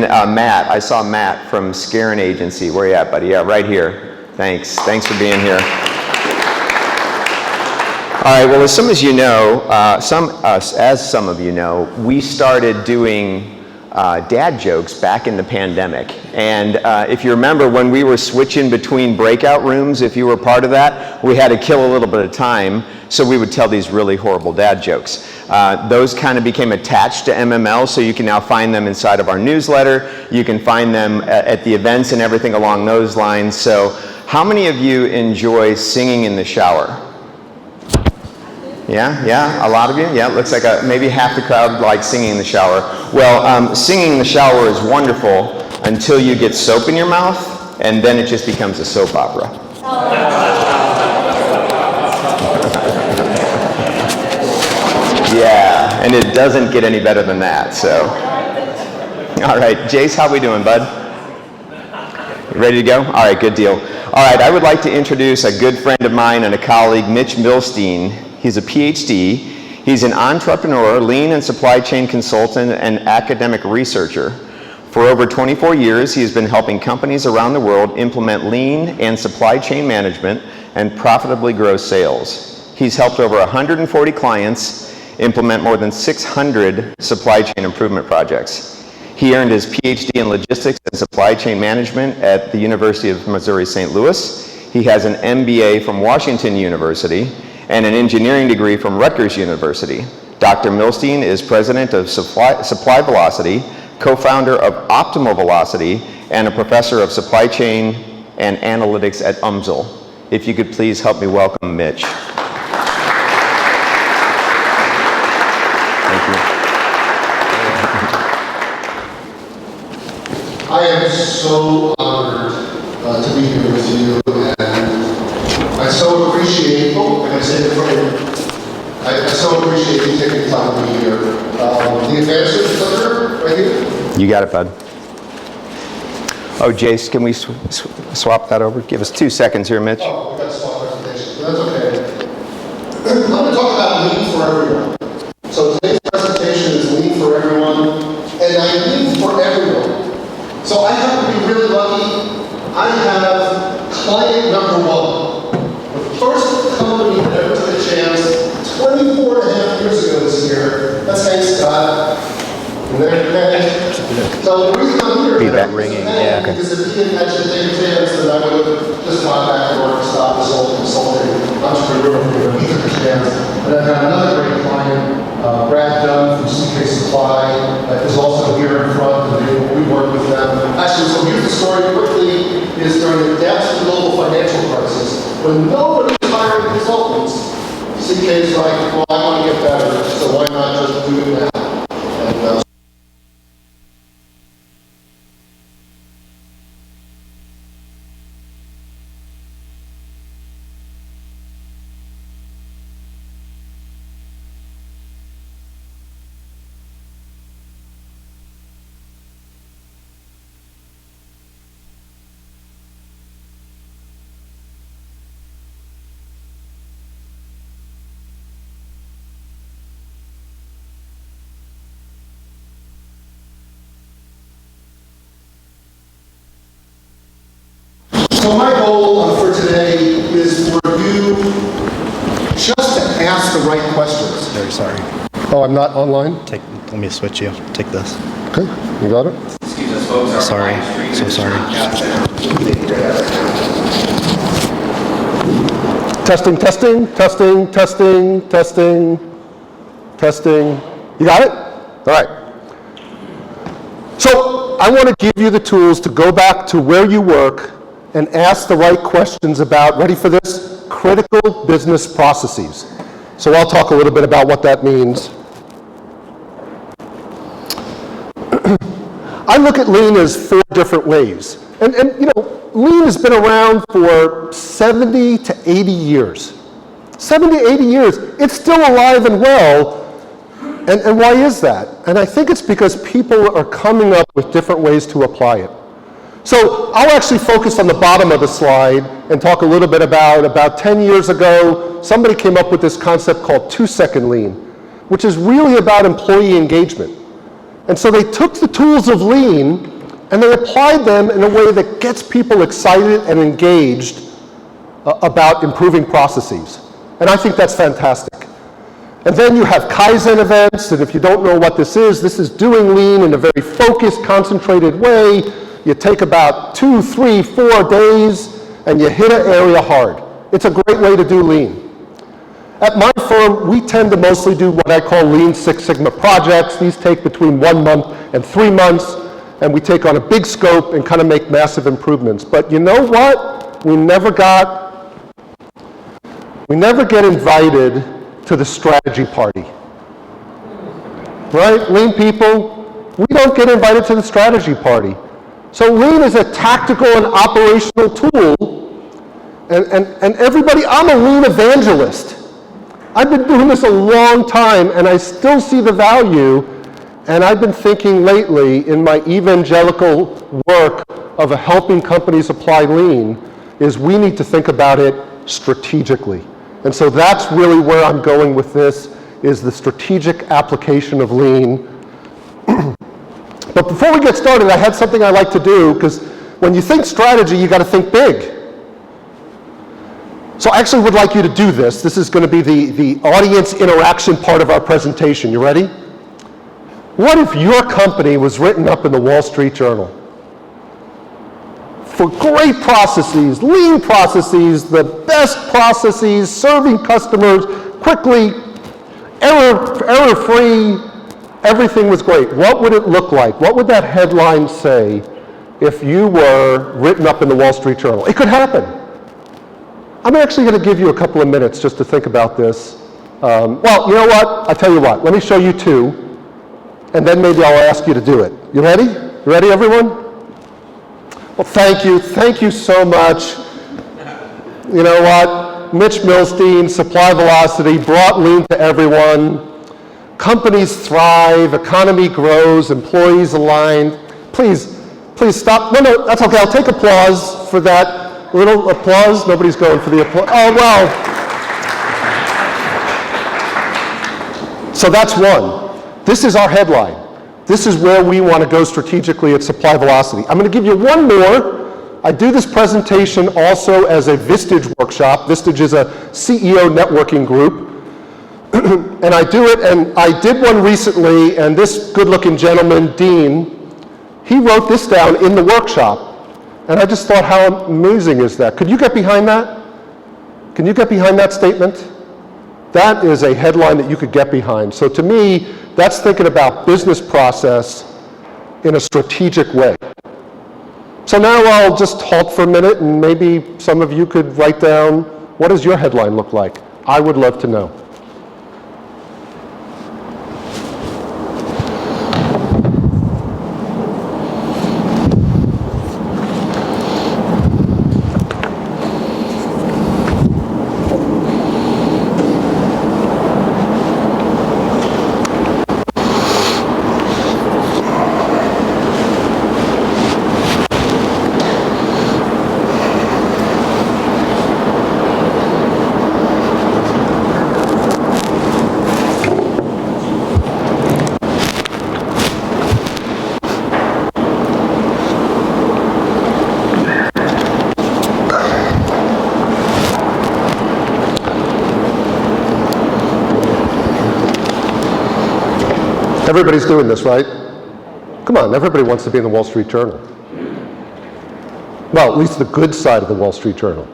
Matt, I saw Matt from Scarin Agency. Where you at, buddy? Yeah, right here. Thanks for being here. All right, well, as some of you know, some of you know, we started doing dad jokes back in the pandemic. And if you remember when we were switching between breakout rooms, if you were part of that, we had to kill a little bit of time, so we would tell these really horrible dad jokes. Those kind of became attached to MML, so you can now find them inside of our newsletter. You can find them at the events and everything along those lines. So how many of you enjoy singing in the shower? Yeah, a lot of you? Yeah, it looks like maybe half the crowd likes singing in the shower. Well, singing in the shower is wonderful until you get soap in your mouth, and then it just becomes a soap opera. Yeah, and it doesn't get any better than that, so. All right, Jace, how we doing, bud? You ready to go? All right, good deal. All right, I would like to introduce a good friend of mine and a colleague, Mitch Millstein. He's a PhD. He's an entrepreneur, lean and supply chain consultant, and academic researcher. For over 24 years, he has been helping companies around the world implement lean and supply chain management and profitably grow sales. He's helped over 140 clients implement more than 600 supply chain improvement projects. He earned his PhD in logistics and supply chain management at the University of Missouri St. Louis. He has an MBA from Washington University and an engineering degree from Rutgers University. Dr. Millstein is president of Supply Velocity, co-founder of Optimal Velocity, and a professor of supply chain and analytics at UMSL. If you could please help me welcome Mitch. Thank you. I am so honored to be here with you, and I so appreciate, I so appreciate you taking time to be here. The advancement clicker right here. You got it, bud. Oh, Jace, can we swap that over? Give us 2 seconds here, Mitch. Oh, we got to swap presentation, but that's okay. I'm going to talk about lean for everyone. So today's presentation is lean for everyone, and I lean for everyone. So I happen to be really lucky. I have client number 1. The first company that ever took a chance 24 and a half years ago this year. That's thanks, Scott. And there, so the reason I'm here Feedback ringing, yeah. Because if he didn't actually take a chance, then I would have just gone back to work and stopped this whole consulting entrepreneur. He took a chance. And I've got another great client, Brad Dunn from CK Supply, is also here in front, and we work with them. Actually, so here's the story quickly, is during the depths of the global financial crisis, when nobody was hiring consultants, CK is like, well, I want to get better, so why not just do it now? And, So my goal for today is for you just to ask the right questions. Very sorry. Oh, I'm not online? Let me switch you. Take this. Okay, you got it? Excuse us, folks. Sorry. So sorry. Testing, testing, testing, testing, testing, testing. You got it? All right. So I want to give you the tools to go back to where you work and ask the right questions about, ready for this, critical business processes. So I'll talk a little bit about what that means. I look at lean as 4 different ways. And you know, lean has been around for 70 to 80 years. 70 to 80 years, it's still alive and well. And why is that? And I think it's because people are coming up with different ways to apply it. So I'll actually focus on the bottom of the slide and talk a little bit about 10 years ago, somebody came up with this concept called 2-second lean, which is really about employee engagement. And so they took the tools of lean and they applied them in a way that gets people excited and engaged about improving processes. And I think that's fantastic. And then you have Kaizen events, and if you don't know what this is doing lean in a very focused, concentrated way. You take about 2, 3, 4 days, and you hit an area hard. It's a great way to do lean. At my firm, we tend to mostly do what I call Lean Six Sigma projects. These take between 1 month and 3 months, and we take on a big scope and kind of make massive improvements. But you know what? We never get invited to the strategy party. Right? Lean people, we don't get invited to the strategy party. So lean is a tactical and operational tool, and everybody, I'm a lean evangelist. I've been doing this a long time, and I still see the value, and I've been thinking lately in my evangelical work of helping companies apply lean, is we need to think about it strategically. And so that's really where I'm going with this, is the strategic application of lean. But before we get started, I had something I like to do, because when you think strategy, you got to think big. So I actually would like you to do this. This is going to be the audience interaction part of our presentation. You ready? What if your company was written up in the Wall Street Journal? For great processes, lean processes, the best processes, serving customers quickly, error-free, everything was great. What would it look like? What would that headline say if you were written up in the Wall Street Journal? It could happen. I'm actually going to give you a couple of minutes just to think about this. Well, you know what? I'll tell you what. Let me show you two, and then maybe I'll ask you to do it. You ready? You ready, everyone? Well, thank you. Thank you so much. You know what? Mitch Millstein, Supply Velocity, brought lean to everyone. Companies thrive, economy grows, employees aligned. Please stop. No, that's okay. I'll take applause for that. Little applause. Nobody's going for the applause. Oh, well. So that's one. This is our headline. This is where we want to go strategically at Supply Velocity. I'm going to give you one more. I do this presentation also as a Vistage workshop. Vistage is a CEO networking group. And I do it, and I did one recently, and this good-looking gentleman, Dean, he wrote this down in the workshop. And I just thought, how amazing is that? Could you get behind that? Can you get behind that statement? That is a headline that you could get behind. So to me, that's thinking about business process in a strategic way. So now I'll just halt for a minute, and maybe some of you could write down, what does your headline look like? I would love to know. Everybody's doing this, right? Come on, everybody wants to be in the Wall Street Journal. Well, at least the good side of the Wall Street Journal.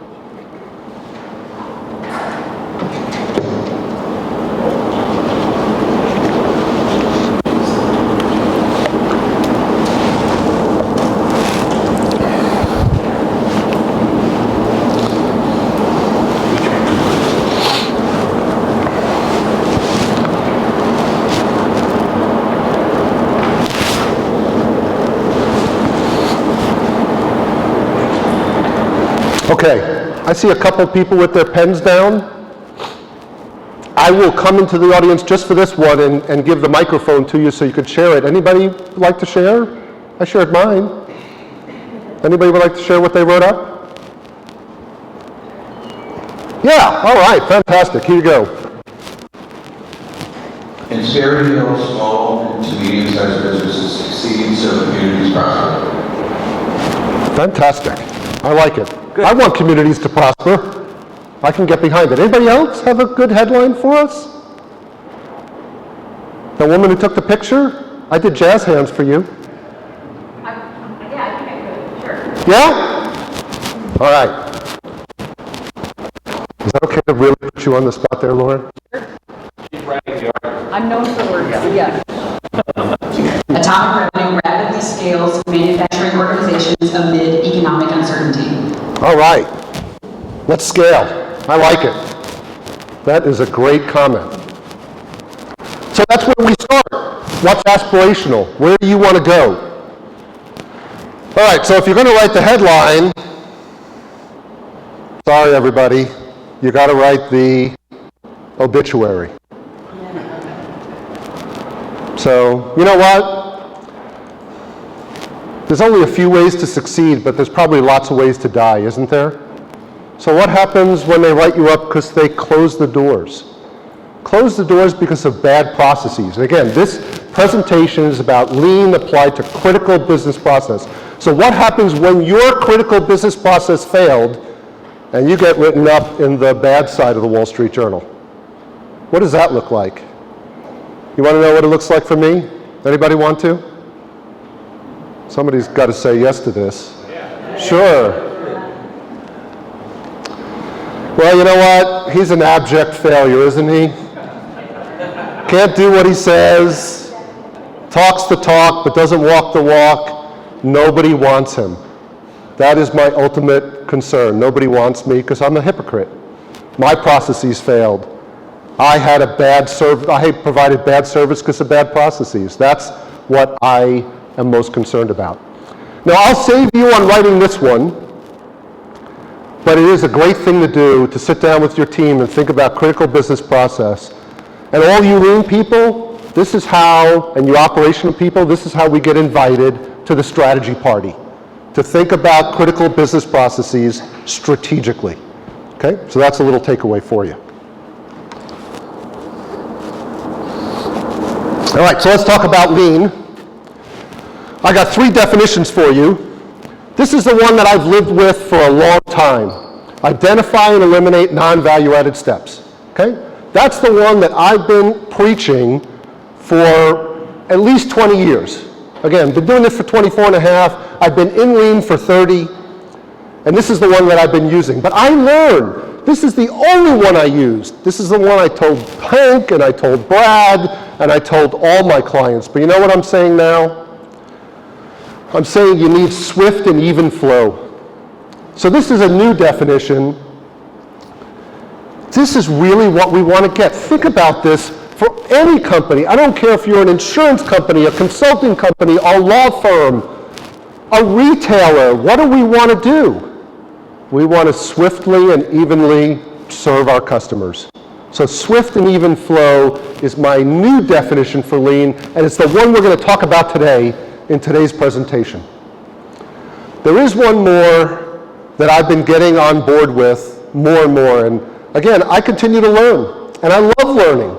Okay, I see a couple people with their pens down. I will come into the audience just for this one and give the microphone to you so you could share it. Anybody like to share? I shared mine. Anybody would like to share what they wrote up? Yeah, all right, fantastic. Here you go. Inspire to help small to medium-sized businesses succeed so communities prosper. Fantastic. I like it. I want communities to prosper. I can get behind it. Anybody else have a good headline for us? The woman who took the picture? I did jazz hands for you. Yeah, I think I could, sure. Yeah? All right. Is that okay to really put you on the spot there, Lauren? I'm known for words, yeah. Atomic revenue rapidly scales manufacturing organizations amid economic uncertainty. All right. Let's scale. I like it. That is a great comment. So that's where we start. What's aspirational? Where do you want to go? All right, so if you're going to write the headline, sorry everybody, you got to write the obituary. So, you know what? There's only a few ways to succeed, but there's probably lots of ways to die, isn't there? So what happens when they write you up because they close the doors? Close the doors because of bad processes. And again, this presentation is about lean applied to critical business process. So what happens when your critical business process failed and you get written up in the bad side of the Wall Street Journal? What does that look like? You want to know what it looks like for me? Anybody want to? Somebody's got to say yes to this. Sure. Well, you know what? He's an abject failure, isn't he? Can't do what he says, talks the talk, but doesn't walk the walk. Nobody wants him. That is my ultimate concern. Nobody wants me because I'm a hypocrite. My processes failed. I had a bad I provided bad service because of bad processes. That's what I am most concerned about. Now, I'll save you on writing this one, but it is a great thing to do to sit down with your team and think about critical business process. And all you lean people, this is how, and you operational people, this is how we get invited to the strategy party, to think about critical business processes strategically. Okay, so that's a little takeaway for you. All right, so let's talk about lean. I got 3 definitions for you. This is the one that I've lived with for a long time. Identify and eliminate non-value-added steps. Okay? That's the one that I've been preaching for at least 20 years. Again, been doing this for 24 and a half. I've been in lean for 30. And this is the one that I've been using. But I learned, this is the only one I used. This is the one I told Hank, and I told Brad, and I told all my clients. But you know what I'm saying now? I'm saying you need swift and even flow. So this is a new definition. This is really what we want to get. Think about this for any company. I don't care if you're an insurance company, a consulting company, a law firm, a retailer. What do we want to do? We want to swiftly and evenly serve our customers. So swift and even flow is my new definition for lean, and it's the one we're going to talk about today in today's presentation. There is one more that I've been getting on board with more and more, and again, I continue to learn, and I love learning.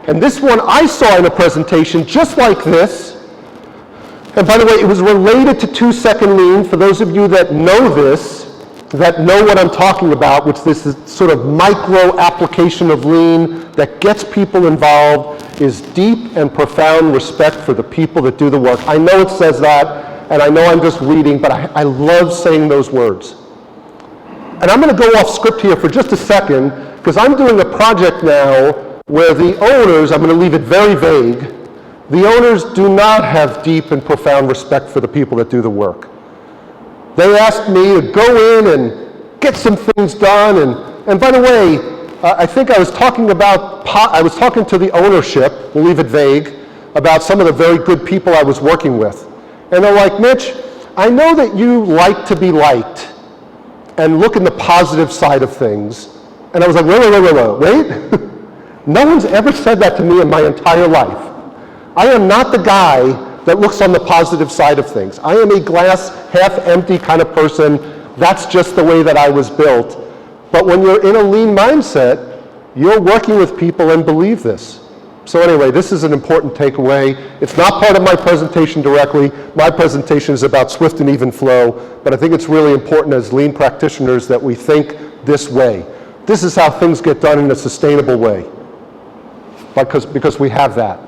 And this one I saw in a presentation just like this, and by the way, it was related to 2-second lean. For those of you that know this, that know what I'm talking about, which this is sort of micro application of lean that gets people involved, is deep and profound respect for the people that do the work. I know it says that, and I know I'm just reading, but I love saying those words. And I'm going to go off script here for just a second, because I'm doing a project now where the owners, I'm going to leave it very vague, the owners do not have deep and profound respect for the people that do the work. They asked me to go in and get some things done, and by the way, I think I was talking to the ownership, we'll leave it vague, about some of the very good people I was working with. And they're like, Mitch, I know that you like to be liked and look in the positive side of things. And I was like, wait. No one's ever said that to me in my entire life. I am not the guy that looks on the positive side of things. I am a glass half empty kind of person. That's just the way that I was built. But when you're in a lean mindset, you're working with people and believe this. So anyway, this is an important takeaway. It's not part of my presentation directly. My presentation is about swift and even flow, but I think it's really important as lean practitioners that we think this way. This is how things get done in a sustainable way, because we have that.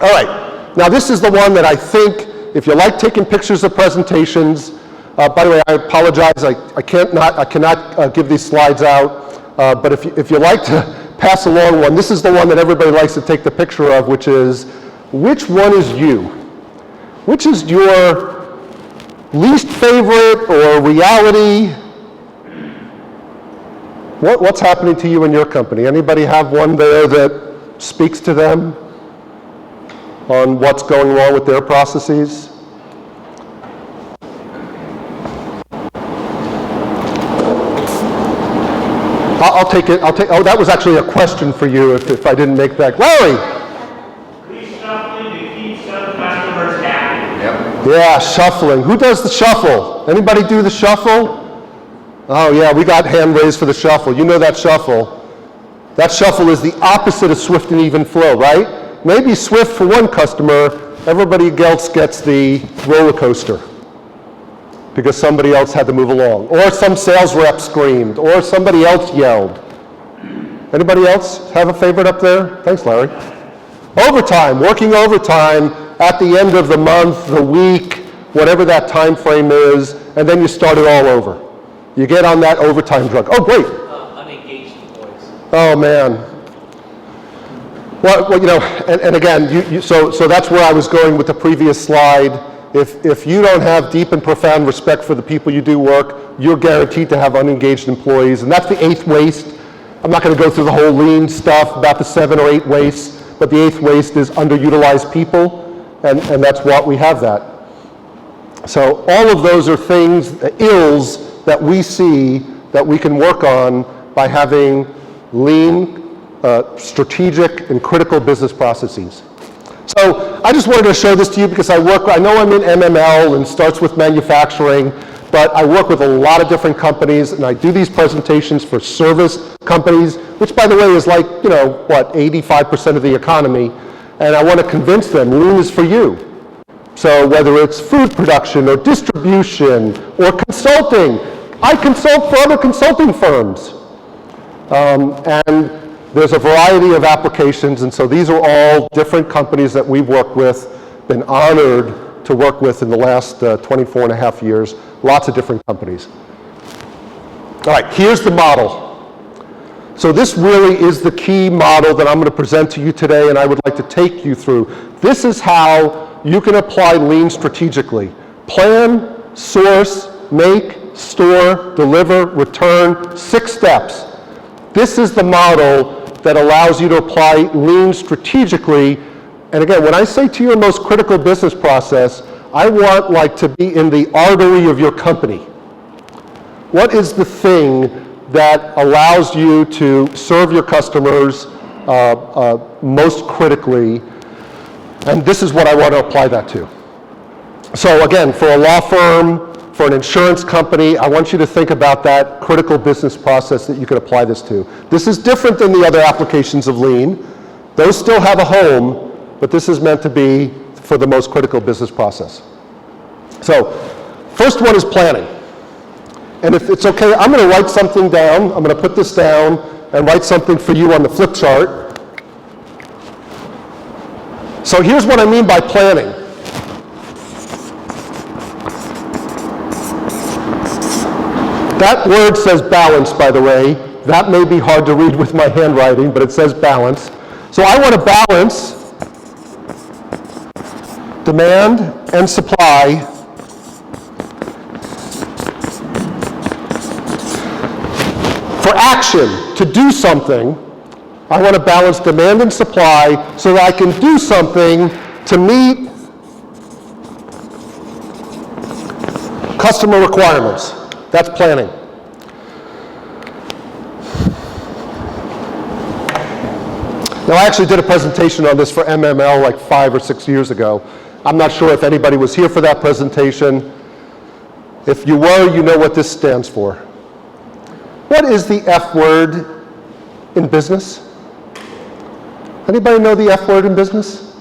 All right, now this is the one that I think, if you like taking pictures of presentations, by the way, I apologize, I cannot give these slides out, but if you like to pass along one, this is the one that everybody likes to take the picture of, which is, which one is you? Which is your least favorite or reality? What's happening to you in your company? Anybody have one there that speaks to them on what's going wrong with their processes? I'll take it. Oh, that was actually a question for you if I didn't make that. Larry! Reshuffling to keep some customers happy. Yep. Yeah, shuffling. Who does the shuffle? Anybody do the shuffle? Oh yeah, we got hand raised for the shuffle. You know that shuffle. That shuffle is the opposite of swift and even flow, right? Maybe swift for one customer, everybody else gets the roller coaster because somebody else had to move along, or some sales rep screamed, or somebody else yelled. Anybody else have a favorite up there? Thanks, Larry. Overtime, working overtime at the end of the month, the week, whatever that time frame is, and then you start it all over. You get on that overtime drug. Oh, great. Unengaged employees. Oh, man. Well, you know, and again, so that's where I was going with the previous slide. If you don't have deep and profound respect for the people you do work, you're guaranteed to have unengaged employees, and that's the 8th waste. I'm not going to go through the whole lean stuff about the 7 or 8 wastes, but the 8th waste is underutilized people, and that's what we have that. So all of those are things, ills that we see that we can work on by having lean, strategic, and critical business processes. So I just wanted to show this to you because I know I'm in MML and starts with manufacturing, but I work with a lot of different companies, and I do these presentations for service companies, which by the way is like, 85% of the economy, and I want to convince them lean is for you. So whether it's food production or distribution or consulting, I consult for other consulting firms. And there's a variety of applications, and so these are all different companies that we've worked with, been honored to work with in the last 24 and a half years, lots of different companies. All right, here's the model. So this really is the key model that I'm going to present to you today, and I would like to take you through. This is how you can apply lean strategically. Plan, source, make, store, deliver, return, 6 steps. This is the model that allows you to apply lean strategically. And again, when I say to your most critical business process, I want to be in the artery of your company. What is the thing that allows you to serve your customers most critically? And this is what I want to apply that to. So again, for a law firm, for an insurance company, I want you to think about that critical business process that you could apply this to. This is different than the other applications of lean. Those still have a home, but this is meant to be for the most critical business process. So, first one is planning. And if it's okay, I'm going to write something down. I'm going to put this down and write something for you on the flip chart. So here's what I mean by planning. That word says balance, by the way. That may be hard to read with my handwriting, but it says balance. So I want to balance demand and supply for action, to do something. I want to balance demand and supply so that I can do something to meet customer requirements. That's planning. Now, I actually did a presentation on this for MML like 5 or 6 years ago. I'm not sure if anybody was here for that presentation. If you were, you know what this stands for. What is the F word in business? Anybody know the F word in business?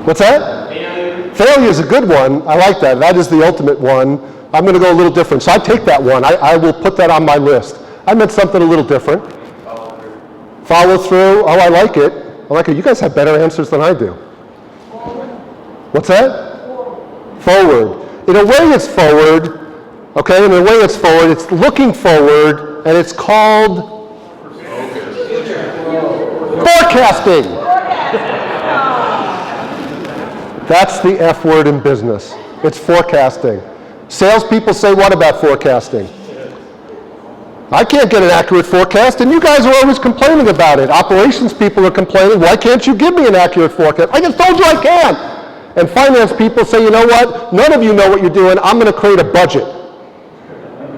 What's that? Failure is a good one. I like that. That is the ultimate one. I'm going to go a little different. So I take that one. I will put that on my list. I meant something a little different. Follow through. Oh, I like it. I like it. You guys have better answers than I do. What's that? Forward. In a way it's forward. Okay, in a way it's forward. It's looking forward, and it's called forecasting. That's the F word in business. It's forecasting. Salespeople say, what about forecasting? I can't get an accurate forecast, and you guys are always complaining about it. Operations people are complaining, why can't you give me an accurate forecast? I just told you I can't. And finance people say, you know what? None of you know what you're doing. I'm going to create a budget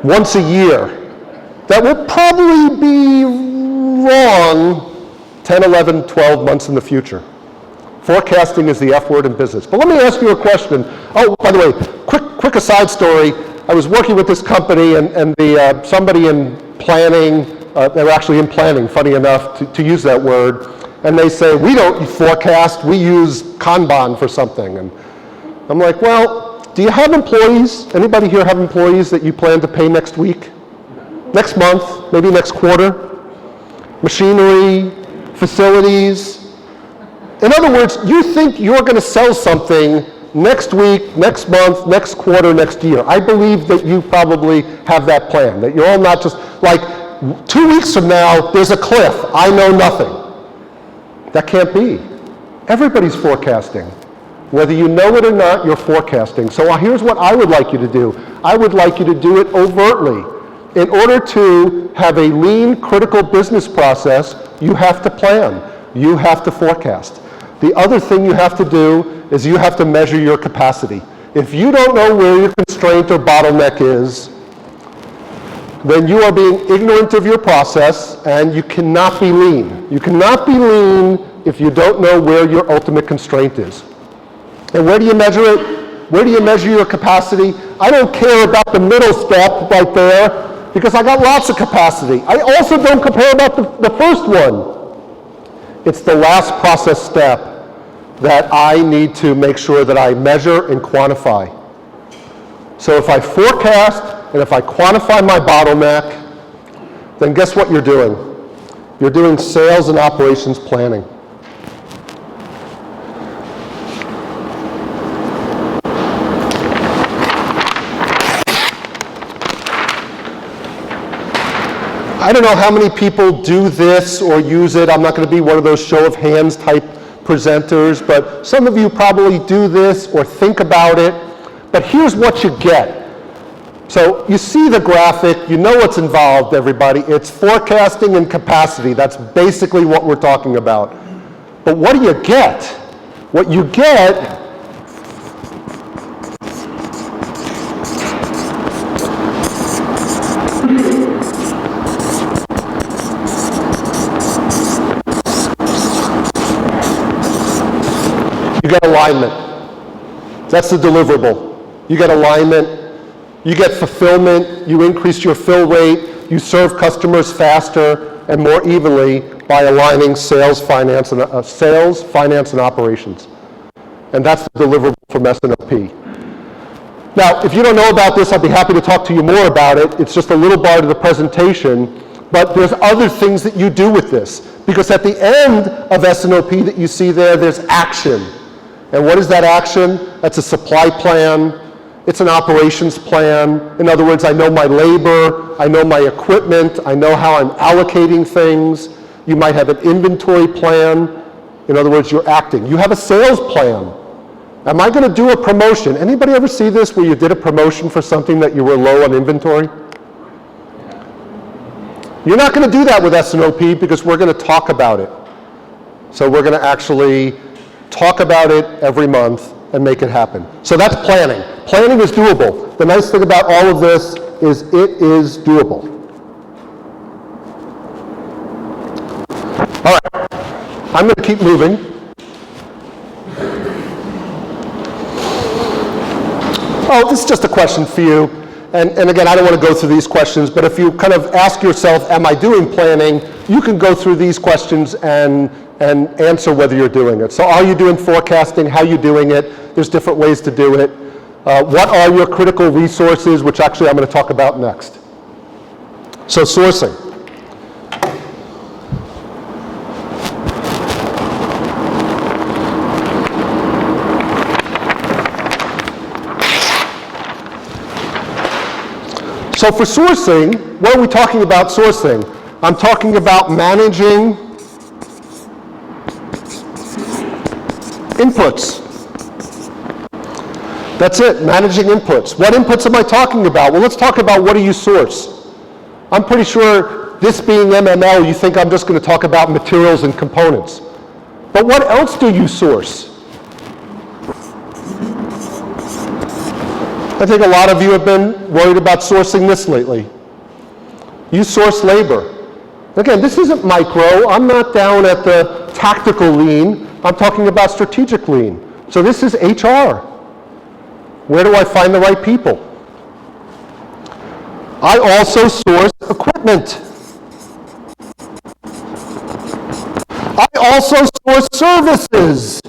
once a year that will probably be wrong 10, 11, 12 months in the future. Forecasting is the F word in business. But let me ask you a question. Oh, by the way, quick aside story. I was working with this company, and somebody in planning, they were actually in planning, funny enough, to use that word, and they say, we don't forecast, we use Kanban for something. And I'm like, well, do you have employees? Anybody here have employees that you plan to pay next week? Next month, maybe next quarter? Machinery, facilities? In other words, you think you're going to sell something next week, next month, next quarter, next year. I believe that you probably have that plan, that you're all not just like 2 weeks from now, there's a cliff, I know nothing. That can't be. Everybody's forecasting. Whether you know it or not, you're forecasting. So here's what I would like you to do. I would like you to do it overtly. In order to have a lean, critical business process, you have to plan. You have to forecast. The other thing you have to do is you have to measure your capacity. If you don't know where your constraint or bottleneck is, then you are being ignorant of your process, and you cannot be lean. You cannot be lean if you don't know where your ultimate constraint is. And where do you measure it? Where do you measure your capacity? I don't care about the middle step right there, because I got lots of capacity. I also don't care about the first one. It's the last process step that I need to make sure that I measure and quantify. So if I forecast and if I quantify my bottleneck, then guess what you're doing? You're doing sales and operations planning. I don't know how many people do this or use it. I'm not going to be one of those show of hands type presenters, but some of you probably do this or think about it. But here's what you get. So you see the graphic, you know what's involved, everybody. It's forecasting and capacity. That's basically what we're talking about. But what do you get? What you get you get alignment. That's the deliverable. You get alignment, you get fulfillment, you increase your fill rate, you serve customers faster and more evenly by aligning sales, finance, and operations. And that's the deliverable from S&OP. Now, if you don't know about this, I'd be happy to talk to you more about it. It's just a little part of the presentation, but there's other things that you do with this. Because at the end of S&OP that you see there, there's action. And what is that action? That's a supply plan. It's an operations plan. In other words, I know my labor, I know my equipment, I know how I'm allocating things. You might have an inventory plan. In other words, you're acting. You have a sales plan. Am I going to do a promotion? Anybody ever see this where you did a promotion for something that you were low on inventory? You're not going to do that with S&OP because we're going to talk about it. So we're going to actually talk about it every month and make it happen. So that's planning. Planning is doable. The nice thing about all of this is it is doable. All right, I'm going to keep moving. Oh, this is just a question for you. and again, I don't want to go through these questions, but if you kind of ask yourself, am I doing planning, you can go through these questions and answer whether you're doing it. So are you doing forecasting? How are you doing it? There's different ways to do it. What are your critical resources, which actually I'm going to talk about next. So sourcing. So for sourcing, what are we talking about sourcing? I'm talking about managing inputs. That's it, managing inputs. What inputs am I talking about? Well, let's talk about what do you source. I'm pretty sure this being MML, you think I'm just going to talk about materials and components. But what else do you source? I think a lot of you have been worried about sourcing this lately. You source labor. Again, this isn't micro. I'm not down at the tactical lean. I'm talking about strategic lean. So this is HR. Where do I find the right people? I also source equipment. I also source services.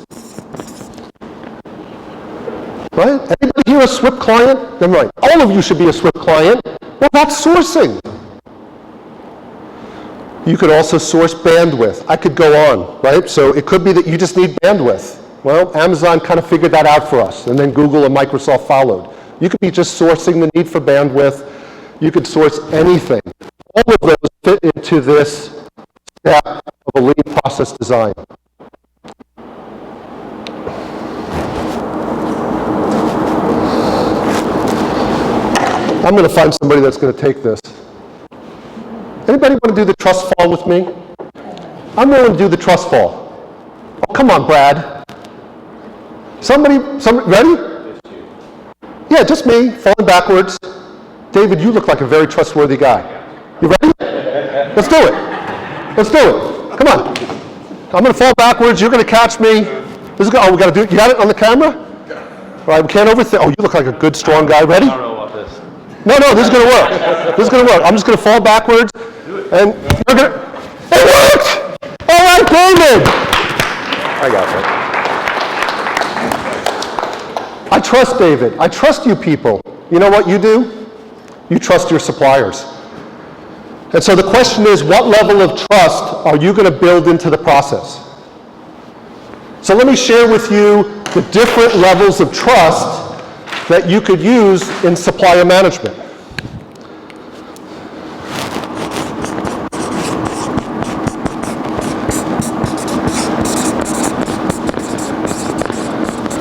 Right? Anybody here a SWIP client? Then right. All of you should be a SWIP client. Well, that's sourcing. You could also source bandwidth. I could go on, right? So it could be that you just need bandwidth. Well, Amazon kind of figured that out for us, and then Google and Microsoft followed. You could be just sourcing the need for bandwidth. You could source anything. All of those fit into this step of a lean process design. I'm going to find somebody that's going to take this. Anybody want to do the trust fall with me? I'm willing to do the trust fall. Oh, come on, Brad. Somebody, ready? Yeah, just me, falling backwards. David, you look like a very trustworthy guy. You ready? Let's do it. Let's do it. Come on. I'm going to fall backwards. You're going to catch me. This is good. Oh, we got to do it. You got it on the camera? All right, we can't overthink. Oh, you look like a good, strong guy. Ready? I don't know about this. No, this is going to work. This is going to work. I'm just going to fall backwards. And you're going to... It worked! All right, David! I got that. I trust David. I trust you people. You know what you do? You trust your suppliers. And so the question is, what level of trust are you going to build into the process? So let me share with you the different levels of trust that you could use in supplier management.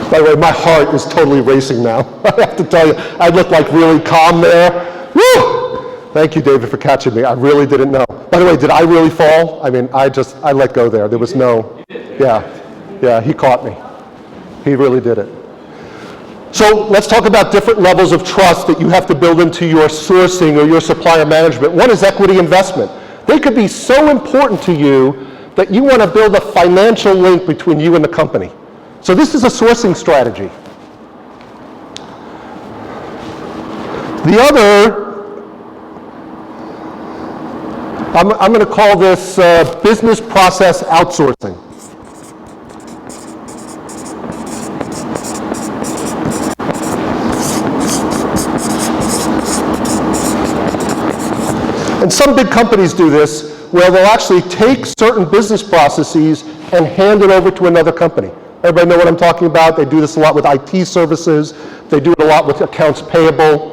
By the way, my heart is totally racing now. I have to tell you, I look like really calm there. Woo! Thank you, David, for catching me. I really didn't know. By the way, did I really fall? I mean, I let go there. There was no, yeah, he caught me. He really did it. So let's talk about different levels of trust that you have to build into your sourcing or your supplier management. One is equity investment. They could be so important to you that you want to build a financial link between you and the company. So this is a sourcing strategy. The other, I'm going to call this business process outsourcing. And some big companies do this, where they'll actually take certain business processes and hand it over to another company. Everybody know what I'm talking about? They do this a lot with IT services. They do it a lot with accounts payable.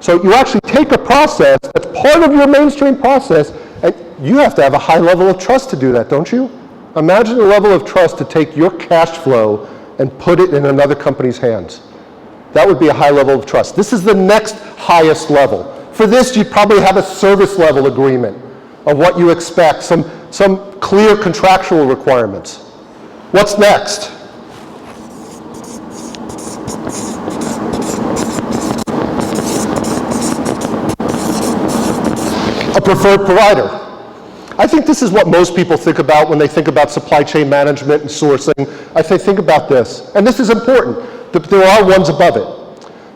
So you actually take a process that's part of your mainstream process, and you have to have a high level of trust to do that, don't you? Imagine the level of trust to take your cash flow and put it in another company's hands. That would be a high level of trust. This is the next highest level. For this, you'd probably have a service level agreement of what you expect, some clear contractual requirements. What's next? A preferred provider. I think this is what most people think about when they think about supply chain management and sourcing. I think about this, and this is important. There are ones above it.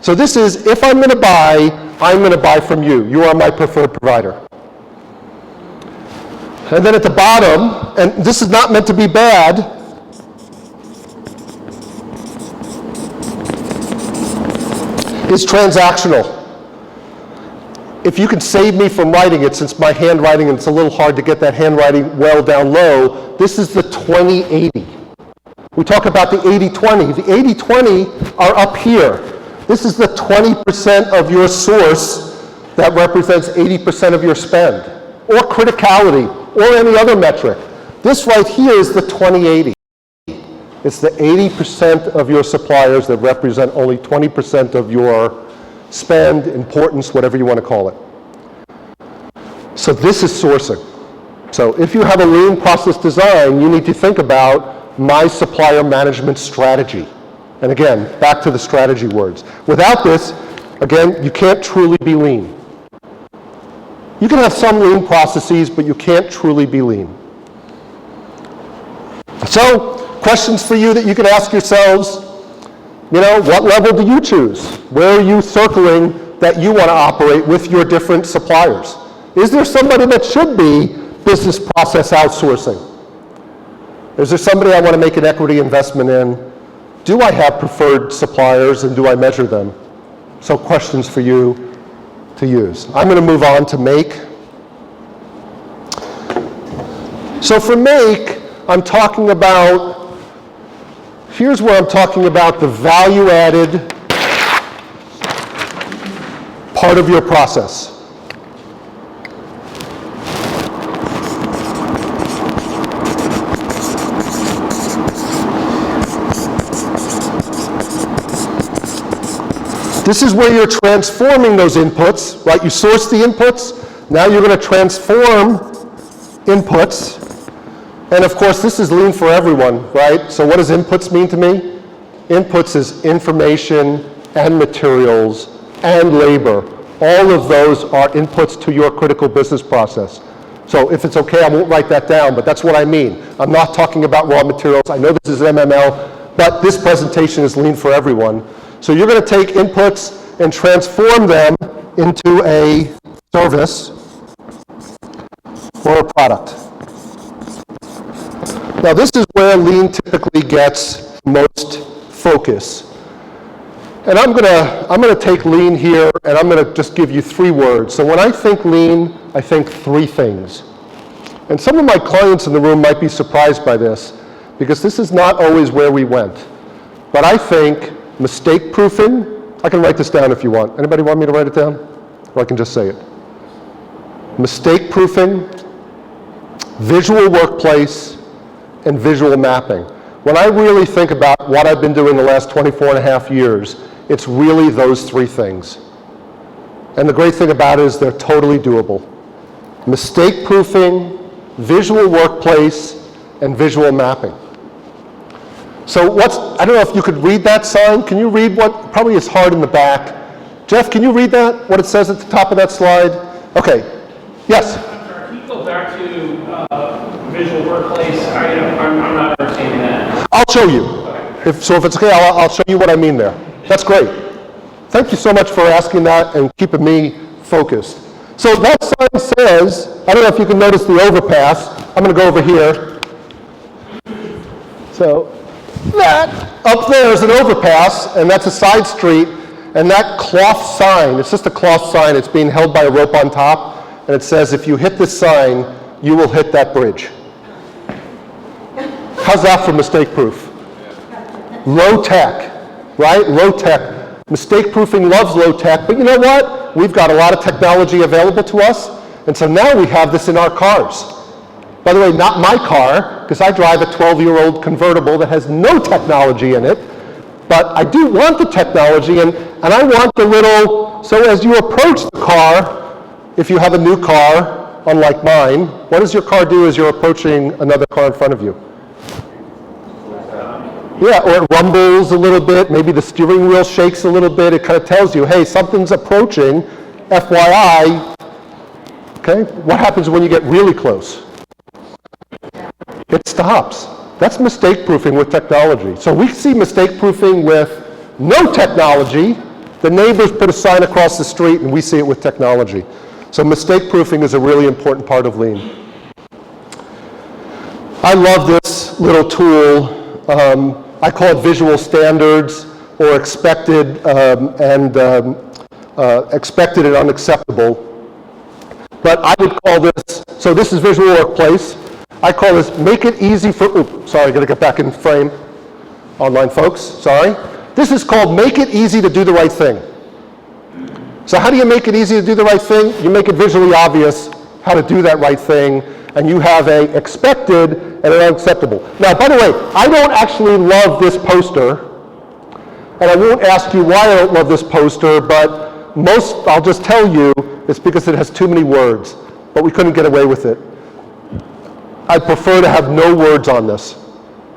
So this is, if I'm going to buy I'm going to buy from you. You are my preferred provider. And then at the bottom, and this is not meant to be bad, is transactional. If you can save me from writing it, since my handwriting, and it's a little hard to get that handwriting well down low, this is the 20-80. We talk about the 80-20. The 80-20 are up here. This is the 20% of your source that represents 80% of your spend, or criticality, or any other metric. This right here is the 20-80. It's the 80% of your suppliers that represent only 20% of your spend, importance, whatever you want to call it. So this is sourcing. So if you have a lean process design, you need to think about my supplier management strategy. And again, back to the strategy words. Without this, again, you can't truly be lean. You can have some lean processes, but you can't truly be lean. So, questions for you that you can ask yourselves. What level do you choose? Where are you circling that you want to operate with your different suppliers? Is there somebody that should be business process outsourcing? Is there somebody I want to make an equity investment in? Do I have preferred suppliers, and do I measure them? So questions for you to use. I'm going to move on to make. So for make, I'm talking about, here's where I'm talking about the value-added part of your process. This is where you're transforming those inputs, right? You source the inputs, now you're going to transform inputs. And of course, this is lean for everyone, right? So what does inputs mean to me? Inputs is information and materials and labor. All of those are inputs to your critical business process. So if it's okay, I won't write that down, but that's what I mean. I'm not talking about raw materials. I know this is MML, but this presentation is lean for everyone. So you're going to take inputs and transform them into a service or a product. Now this is where lean typically gets most focus. And I'm going to take lean here, and I'm going to just give you 3 words. So when I think lean, I think 3 things. And some of my clients in the room might be surprised by this, because this is not always where we went. But I think mistake proofing. I can write this down if you want. Anybody want me to write it down? Or I can just say it. Mistake proofing, visual workplace, and visual mapping. When I really think about what I've been doing the last 24 and a half years, it's really those 3 things. And the great thing about it is they're totally doable. Mistake proofing, visual workplace, and visual mapping. So I don't know if you could read that sign. Can you read what, probably is hard in the back. Jeff, can you read that, what it says at the top of that slide? Okay, yes? I'm sorry, can you go back to visual workplace? I'm not understanding that. I'll show you. Okay. If it's okay, I'll show you what I mean there. That's great. Thank you so much for asking that and keeping me focused. So that sign says, I don't know if you can notice the overpass. I'm going to go over here. So that up there is an overpass, and that's a side street, and that cloth sign, it's just a cloth sign, it's being held by a rope on top, and it says, if you hit this sign, you will hit that bridge. How's that for mistake proof? Low tech, right? Low tech. Mistake proofing loves low tech, but you know what? We've got a lot of technology available to us, and so now we have this in our cars. By the way, not my car, because I drive a 12-year-old convertible that has no technology in it, but I do want the technology, and I want the little, so as you approach the car, if you have a new car, unlike mine, what does your car do as you're approaching another car in front of you? Yeah, or it rumbles a little bit, maybe the steering wheel shakes a little bit, it kind of tells you, hey, something's approaching, FYI. Okay, what happens when you get really close? It stops. That's mistake proofing with technology. So we see mistake proofing with no technology, The neighbors put a sign across the street and we see it with technology. So mistake proofing is a really important part of Lean. I love this little tool. I call it visual standards or expected and unacceptable. But I would call this, so this is visual workplace. I call this make it easy for, sorry, gotta get back in frame. Online folks, sorry. This is called make it easy to do the right thing. So how do you make it easy to do the right thing? You make it visually obvious how to do that right thing, and you have a expected and an unacceptable. Now, by the way, I don't actually love this poster, and I won't ask you why I don't love this poster, but I'll just tell you, it's because it has too many words, but we couldn't get away with it. I'd prefer to have no words on this,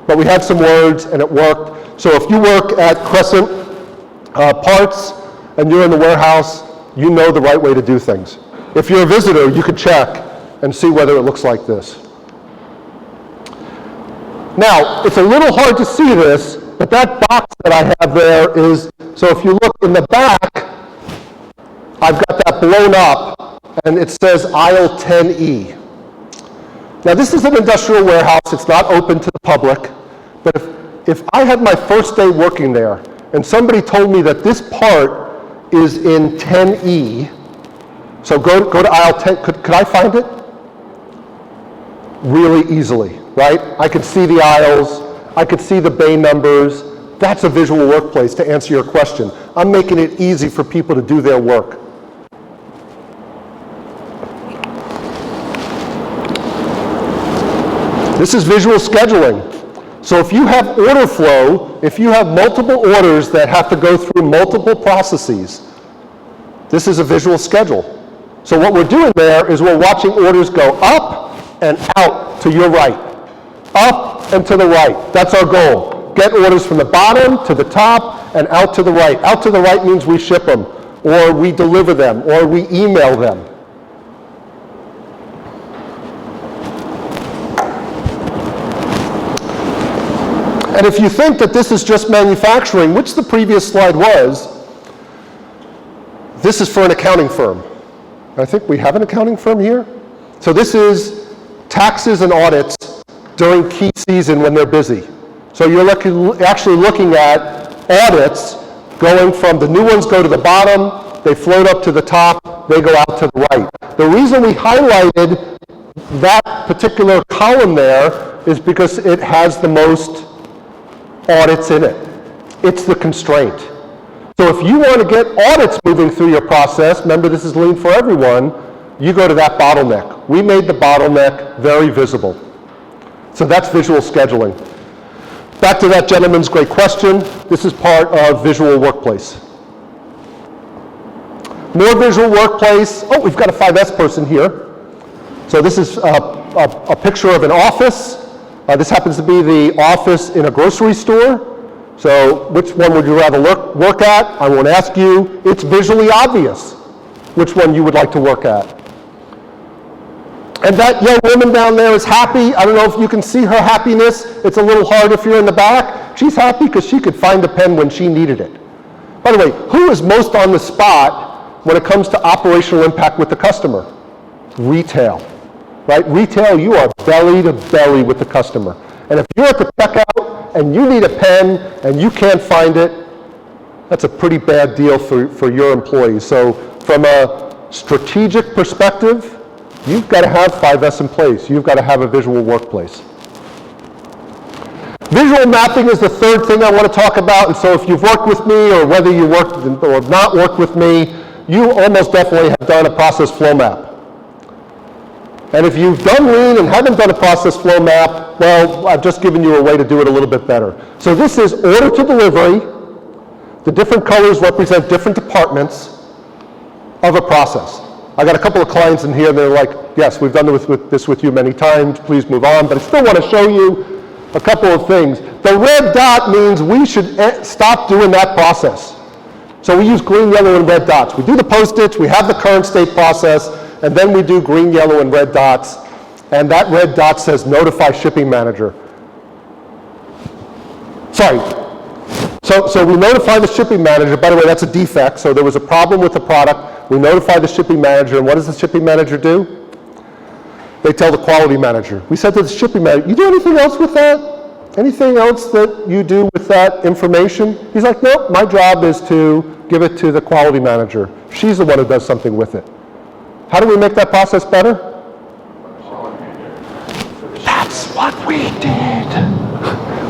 but we had some words and it worked. So if you work at Crescent Parts and you're in the warehouse, you know the right way to do things. If you're a visitor, you could check and see whether it looks like this. Now, it's a little hard to see this, but that box that I have there is, so if you look in the back, I've got that blown up, and it says aisle 10E. Now, this is an industrial warehouse. It's not open to the public, but if I had my first day working there, and somebody told me that this part is in 10E, so go to aisle 10, could I find it? Really easily, right? I could see the aisles, I could see the bay numbers. That's a visual workplace, to answer your question. I'm making it easy for people to do their work. This is visual scheduling. So if you have order flow, if you have multiple orders that have to go through multiple processes, this is a visual schedule. So what we're doing there is we're watching orders go up and out to your right. Up and to the right. That's our goal. Get orders from the bottom to the top and out to the right. Out to the right means we ship them, or we deliver them, or we email them. And if you think that this is just manufacturing, which the previous slide was, this is for an accounting firm. I think we have an accounting firm here. So this is taxes and audits during key season when they're busy. So you're actually looking at audits going from the new ones go to the bottom, they float up to the top, they go out to the right. The reason we highlighted that particular column there is because it has the most audits in it. It's the constraint. So if you want to get audits moving through your process, remember this is Lean for everyone, you go to that bottleneck. We made the bottleneck very visible. So that's visual scheduling. Back to that gentleman's great question. This is part of visual workplace. More visual workplace. Oh, we've got a 5S person here. So this is a picture of an office. This happens to be the office in a grocery store. So which one would you rather work at? I won't ask you. It's visually obvious which one you would like to work at. And that young woman down there is happy. I don't know if you can see her happiness. It's a little hard if you're in the back. She's happy because she could find a pen when she needed it. By the way, who is most on the spot when it comes to operational impact with the customer? Retail. Right? Retail, you are belly to belly with the customer. And if you're at the checkout and you need a pen and you can't find it, that's a pretty bad deal for your employees. So from a strategic perspective, you've got to have 5S in place. You've got to have a visual workplace. Visual mapping is the third thing I want to talk about. And so if you've worked with me or whether you worked or not worked with me, you almost definitely have done a process flow map. And if you've done Lean and haven't done a process flow map, well, I've just given you a way to do it a little bit better. So this is order to delivery. The different colors represent different departments of a process. I got a couple of clients in here, they're like, yes, we've done this with you many times, please move on, but I still want to show you a couple of things. The red dot means we should stop doing that process. So we use green, yellow, and red dots. We do the post-its, we have the current state process, and then we do green, yellow, and red dots. And that red dot says notify shipping manager. Sorry, So we notify the shipping manager. By the way, that's a defect. So there was a problem with the product. We notify the shipping manager, and what does the shipping manager do? They tell the quality manager. We said to the shipping manager, you do anything else with that? Anything else that you do with that information? He's like, nope, my job is to give it to the quality manager. She's the one who does something with it. How do we make that process better? That's what we did.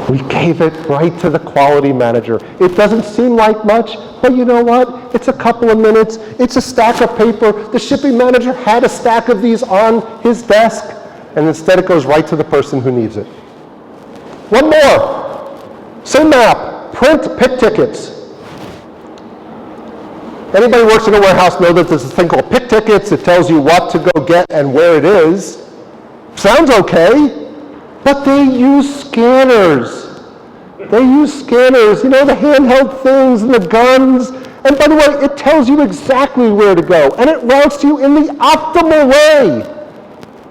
We gave it right to the quality manager. It doesn't seem like much, but you know what? It's a couple of minutes. It's a stack of paper. The shipping manager had a stack of these on his desk, and instead it goes right to the person who needs it. One more. Same map. Print pick tickets. Anybody who works in a warehouse know that there's a thing called pick tickets. It tells you what to go get and where it is. Sounds okay. But they use scanners. They use scanners, you know, the handheld things and the guns. And by the way, it tells you exactly where to go. And it routes you in the optimal way.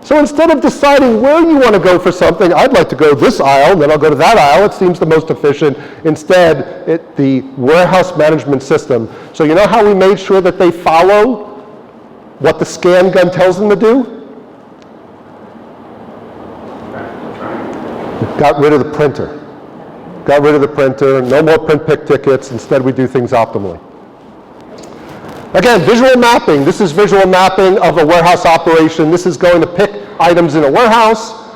So instead of deciding where you want to go for something, I'd like to go this aisle, then I'll go to that aisle. It seems the most efficient. Instead, the warehouse management system. So you know how we made sure that they follow what the scan gun tells them to do? Got rid of the printer. Got rid of the printer. No more print pick tickets. Instead, we do things optimally. Again, visual mapping. This is visual mapping of a warehouse operation. This is going to pick items in a warehouse.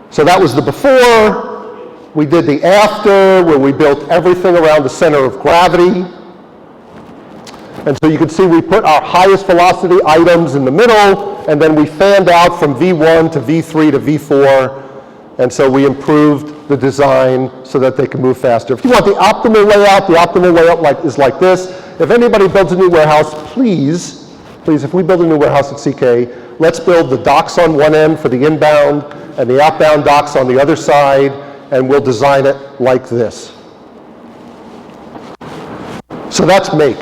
So that was the before. We did the after, where we built everything around the center of gravity. And so you can see we put our highest velocity items in the middle, and then we fanned out from V1 to V3 to V4. And so we improved the design so that they can move faster. If you want the optimal layout is like this. If anybody builds a new warehouse, please, if we build a new warehouse at CK, let's build the docks on one end for the inbound and the outbound docks on the other side, and we'll design it like this. So that's make.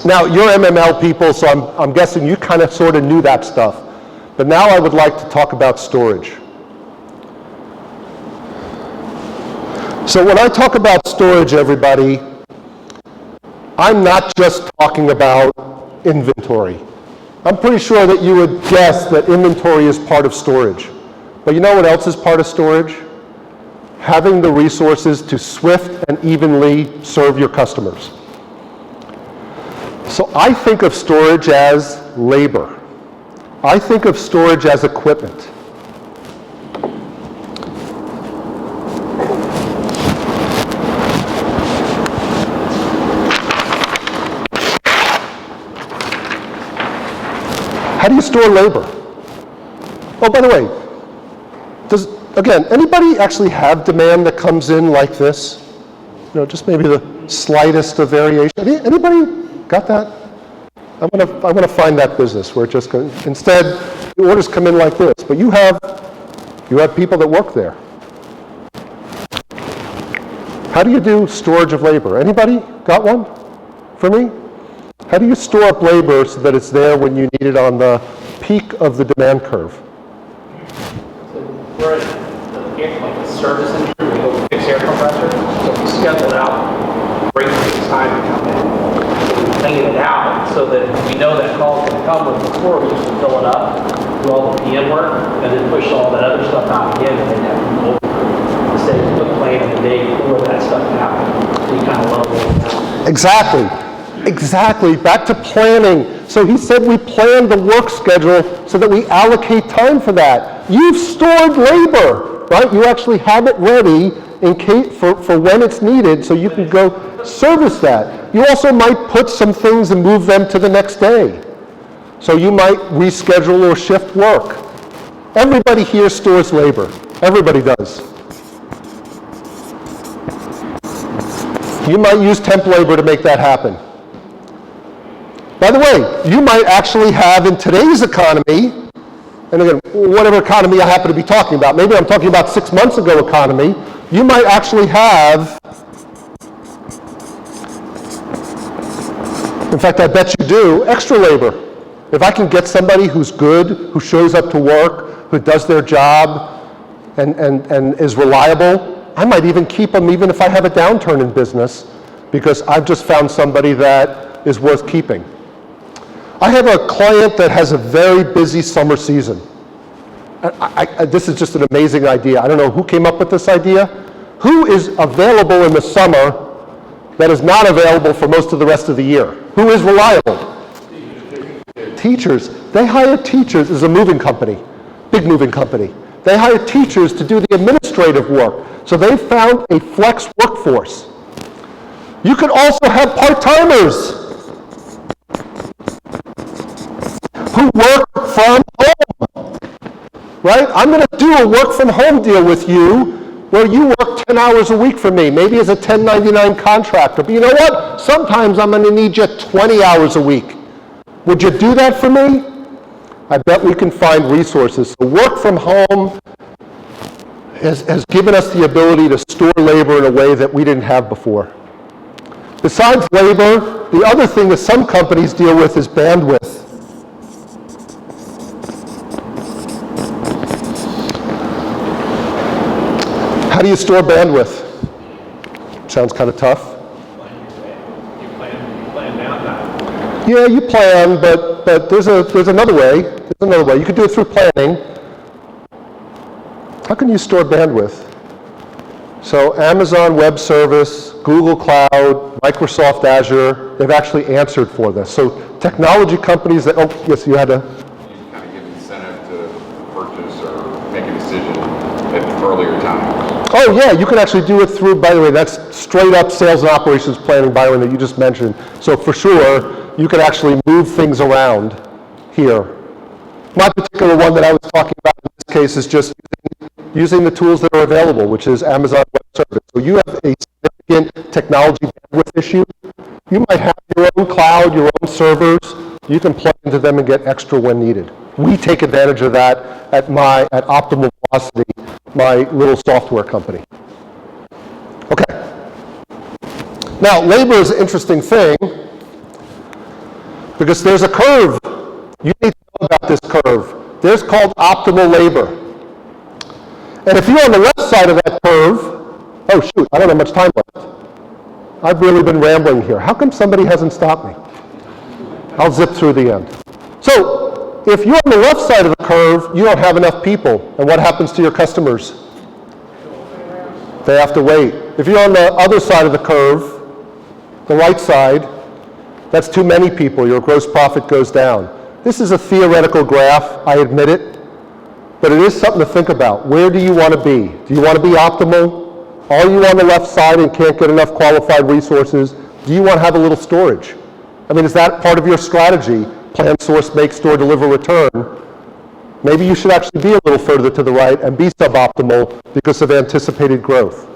Now, you're MML people, so I'm guessing you kind of sort of knew that stuff. But now I would like to talk about storage. So when I talk about storage, everybody, I'm not just talking about inventory. I'm pretty sure that you would guess that inventory is part of storage. But you know what else is part of storage? Having the resources to swift and evenly serve your customers. So I think of storage as labor. I think of storage as equipment. How do you store labor? Oh, by the way, again, anybody actually have demand that comes in like this? You know, just maybe the slightest of variation. Anybody got that? I'm gonna find that business where it just goes, instead, the orders come in like this, but you have people that work there. How do you do storage of labor? Anybody got one for me? How do you store up labor so that it's there when you need it on the peak of the demand curve? So we're at like a service industry, we go fix air compressors, so we schedule it out, break takes time to come in. So we plan it out so that we know that call is going to come, when before we used to fill it up, do all the PM work, and then push all that other stuff out again, and then have to go over. Instead of put plan in the day before that stuff happened, we kind of level it out. Exactly. Exactly, back to planning. So he said we plan the work schedule so that we allocate time for that. You've stored labor, right? You actually have it ready in case for when it's needed so you can go service that. You also might put some things and move them to the next day. So you might reschedule or shift work. Everybody here stores labor. Everybody does. You might use temp labor to make that happen. By the way, you might actually have in today's economy, and again, whatever economy I happen to be talking about, maybe I'm talking about 6 months ago economy, you might actually have, in fact, I bet you do, extra labor. If I can get somebody who's good, who shows up to work, who does their job, and is reliable, I might even keep them even if I have a downturn in business, because I've just found somebody that is worth keeping. I have a client that has a very busy summer season. This is just an amazing idea. I don't know who came up with this idea. Who is available in the summer that is not available for most of the rest of the year? Who is reliable? Teachers. They hire teachers as a moving company, big moving company. They hire teachers to do the administrative work. So they found a flex workforce. You could also have part-timers who work from home, right? I'm going to do a work from home deal with you where you work 10 hours a week for me, maybe as a 1099 contractor. But you know what? Sometimes I'm going to need you 20 hours a week. Would you do that for me? I bet we can find resources. So work from home has given us the ability to store labor in a way that we didn't have before. Besides labor, the other thing that some companies deal with is bandwidth. How do you store bandwidth? Sounds kind of tough. You plan down that. Yeah, you plan, but there's another way. There's another way. You could do it through planning. How can you store bandwidth? So Amazon Web Service, Google Cloud, Microsoft Azure, they've actually answered for this. So technology companies that, oh, yes, you had to. You kind of give incentive to purchase or make a decision at earlier times. Oh yeah, you can actually do it through, by the way, that's straight up sales and operations planning, Byron, that you just mentioned. So for sure, you can actually move things around here. My particular one that I was talking about in this case is just using the tools that are available, which is Amazon Web Service. So you have a significant technology bandwidth issue. You might have your own cloud, your own servers. You can plug into them and get extra when needed. We take advantage of that at Optimal Velocity, my little software company. Okay. Now, labor is an interesting thing because there's a curve. You need to know about this curve. There's called optimal labor. And if you're on the left side of that curve, oh shoot, I don't have much time left. I've really been rambling here. How come somebody hasn't stopped me? I'll zip through the end. So, if you're on the left side of the curve, you don't have enough people. And what happens to your customers? They have to wait. If you're on the other side of the curve, the right side, that's too many people. Your gross profit goes down. This is a theoretical graph, I admit it. But it is something to think about. Where do you want to be? Do you want to be optimal? Are you on the left side and can't get enough qualified resources? Do you want to have a little storage? I mean, is that part of your strategy? Plan, source, make, store, deliver, return. Maybe you should actually be a little further to the right and be suboptimal because of anticipated growth.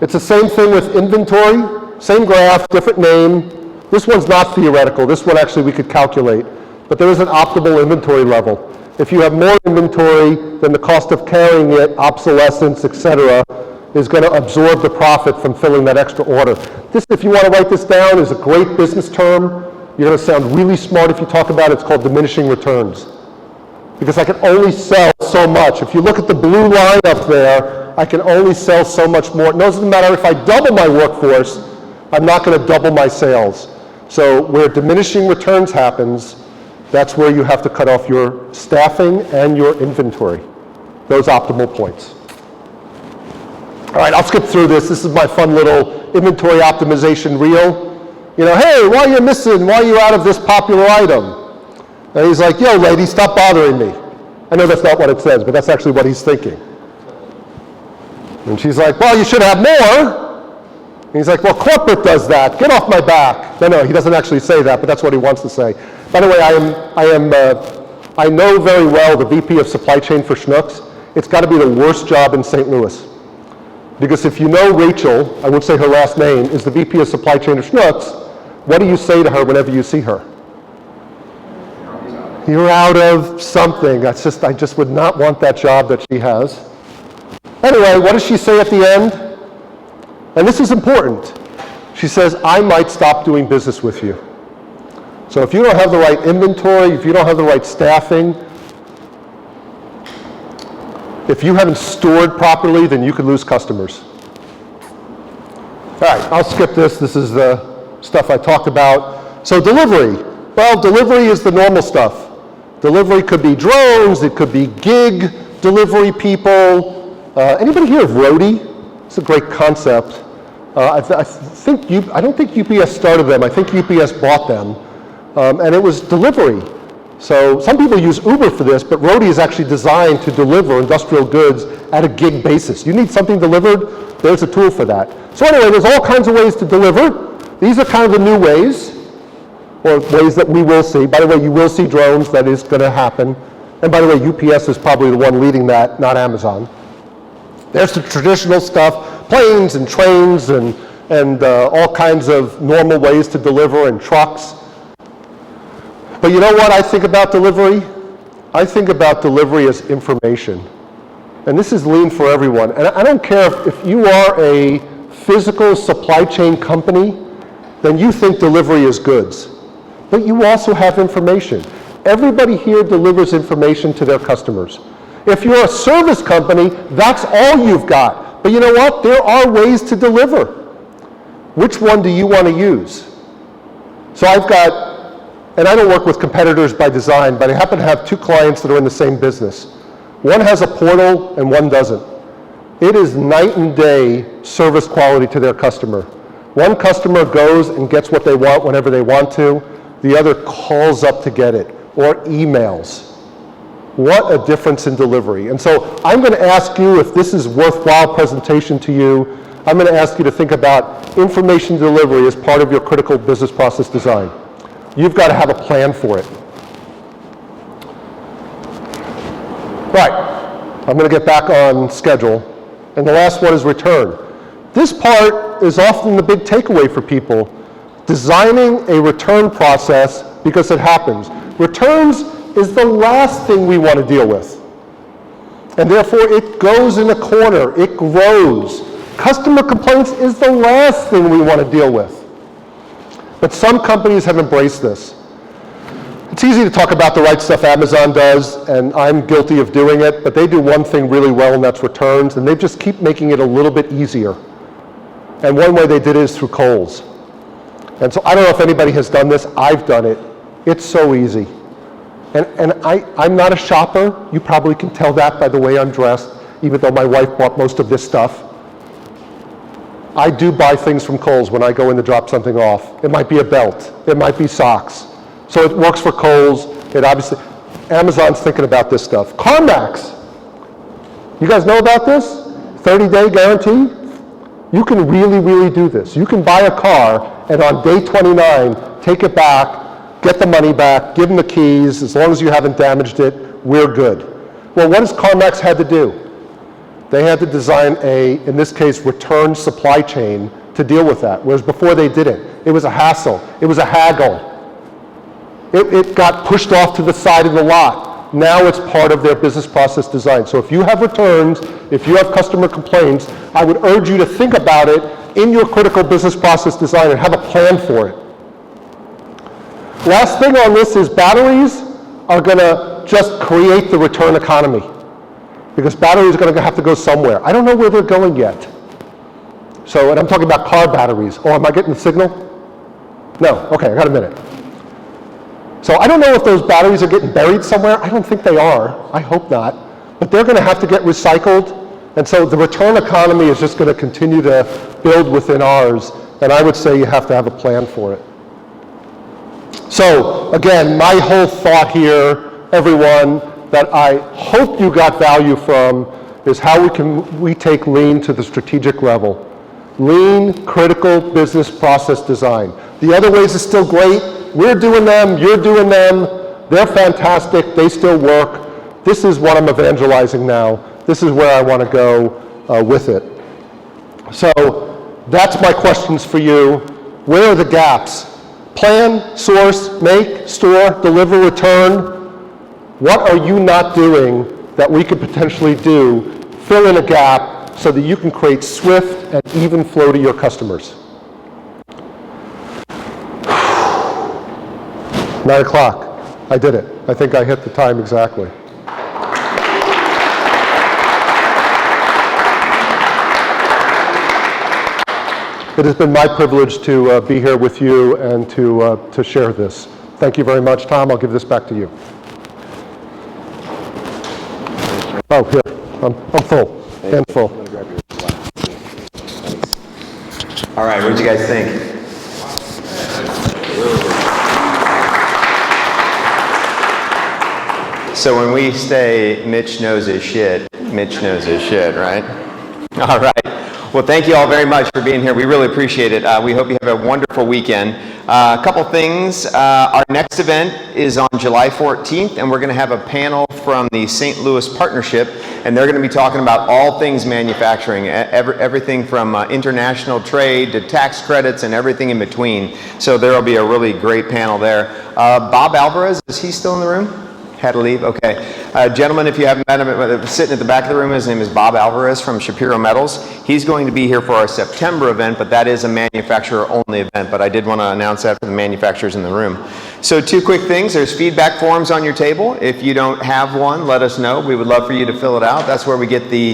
It's the same thing with inventory. Same graph, different name. This one's not theoretical. This one actually we could calculate. But there is an optimal inventory level. If you have more inventory, then the cost of carrying it, obsolescence, etc., is going to absorb the profit from filling that extra order. This, if you want to write this down, is a great business term. You're going to sound really smart if you talk about it. It's called diminishing returns. Because I can only sell so much. If you look at the blue line up there, I can only sell so much more. It doesn't matter if I double my workforce, I'm not going to double my sales. So where diminishing returns happens, that's where you have to cut off your staffing and your inventory, those optimal points. All right, I'll skip through this. This is my fun little inventory optimization reel. You know, hey, why are you missing? Why are you out of this popular item? And he's like, yo, lady, stop bothering me. I know that's not what it says, but that's actually what he's thinking. And she's like, well, you should have more. And he's like, well, corporate does that. Get off my back. No, he doesn't actually say that, but that's what he wants to say. By the way, I know very well the VP of supply chain for Schnucks. It's got to be the worst job in St. Louis. Because if you know Rachel, I won't say her last name, is the VP of supply chain of Schnucks, what do you say to her whenever you see her? You're out of something. I just would not want that job that she has. Anyway, what does she say at the end? And this is important. She says, I might stop doing business with you. So if you don't have the right inventory, if you don't have the right staffing, If you haven't stored properly, then you could lose customers. All right, I'll skip this. This is the stuff I talked about. So delivery. Well, delivery is the normal stuff. Delivery could be drones, it could be gig delivery people. Anybody hear of Roadie? It's a great concept. I don't think UPS started them. I think UPS bought them. And it was delivery. So some people use Uber for this, but Roadie is actually designed to deliver industrial goods at a gig basis. You need something delivered, there's a tool for that. So anyway, there's all kinds of ways to deliver. These are kind of the new ways, or ways that we will see. By the way, you will see drones, that is going to happen. And by the way, UPS is probably the one leading that, not Amazon. There's the traditional stuff, planes and trains and all kinds of normal ways to deliver, and trucks. But you know what I think about delivery? I think about delivery as information. And this is lean for everyone. And I don't care if you are a physical supply chain company, then you think delivery is goods. But you also have information. Everybody here delivers information to their customers. If you're a service company, that's all you've got. But you know what? There are ways to deliver. Which one do you want to use? So I've got, and I don't work with competitors by design, but I happen to have two clients that are in the same business. One has a portal and one doesn't. It is night and day service quality to their customer. One customer goes and gets what they want whenever they want to. The other calls up to get it, or emails. What a difference in delivery. And so I'm going to ask you, if this is worthwhile presentation to you, I'm going to ask you to think about information delivery as part of your critical business process design. You've got to have a plan for it. Right, I'm going to get back on schedule. And the last one is return. This part is often the big takeaway for people. Designing a return process, because it happens. Returns is the last thing we want to deal with. And therefore it goes in a corner, it grows. Customer complaints is the last thing we want to deal with. But some companies have embraced this. It's easy to talk about the right stuff Amazon does, and I'm guilty of doing it, but they do one thing really well, and that's returns, and they just keep making it a little bit easier. And one way they did it is through Kohl's. And so I don't know if anybody has done this. I've done it. It's so easy. And I'm not a shopper. You probably can tell that by the way I'm dressed, even though my wife bought most of this stuff. I do buy things from Kohl's when I go in to drop something off. It might be a belt. It might be socks. So it works for Kohl's. It obviously, Amazon's thinking about this stuff. CarMax. You guys know about this? 30-day guarantee? You can really, really do this. You can buy a car, and on day 29, take it back, get the money back, give them the keys. As long as you haven't damaged it, we're good. Well, what does CarMax had to do? They had to design in this case, return supply chain to deal with that, whereas before they didn't. It was a hassle. It was a haggle. It got pushed off to the side of the lot. Now it's part of their business process design. So if you have returns, if you have customer complaints, I would urge you to think about it in your critical business process design and have a plan for it. Last thing on this is batteries are going to just create the return economy, because batteries are going to have to go somewhere. I don't know where they're going yet. So, and I'm talking about car batteries. Oh, am I getting the signal? No, okay, I got a minute. So I don't know if those batteries are getting buried somewhere. I don't think they are. I hope not. But they're going to have to get recycled. And so the return economy is just going to continue to build within ours. And I would say you have to have a plan for it. So again, my whole thought here, everyone, that I hope you got value from is how we take lean to the strategic level. Lean, critical business process design. The other ways are still great. We're doing them, you're doing them. They're fantastic, they still work. This is what I'm evangelizing now. This is where I want to go with it. So that's my questions for you. Where are the gaps? Plan, source, make, store, deliver, return. What are you not doing that we could potentially do? Fill in a gap so that you can create swift and even flow to your customers. 9 o'clock. I did it. I think I hit the time exactly. it has been my privilege to be here with you and to share this. Thank you very much. Tom, I'll give this back to you. Oh, here, I'm full, handful. All right, what did you guys think? So when we say Mitch knows his shit, Mitch knows his shit, right? All right. Well, thank you all very much for being here. We really appreciate it. We hope you have a wonderful weekend. A couple things. Our next event is on July 14th, and we're going to have a panel from the St. Louis Partnership, and they're going to be talking about all things manufacturing, everything from international trade to tax credits and everything in between. So there will be a really great panel there. Bob Alvarez, is he still in the room? Had to leave? Okay. Gentlemen, if you haven't met him, sitting at the back of the room, his name is Bob Alvarez from Shapiro Metals. He's going to be here for our September event, but that is a manufacturer-only event, but I did want to announce that for the manufacturers in the room. So 2 quick things. There's feedback forms on your table. If you don't have one, let us know. We would love for you to fill it out. That's where we get the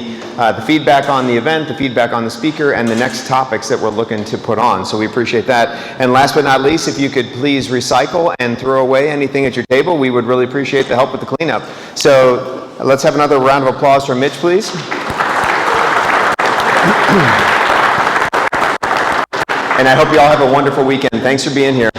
feedback on the event, the feedback on the speaker, and the next topics that we're looking to put on. So we appreciate that. And last but not least, if you could please recycle and throw away anything at your table, we would really appreciate the help with the cleanup. So let's have another round of applause for Mitch, please. And I hope you all have a wonderful weekend. Thanks for being here.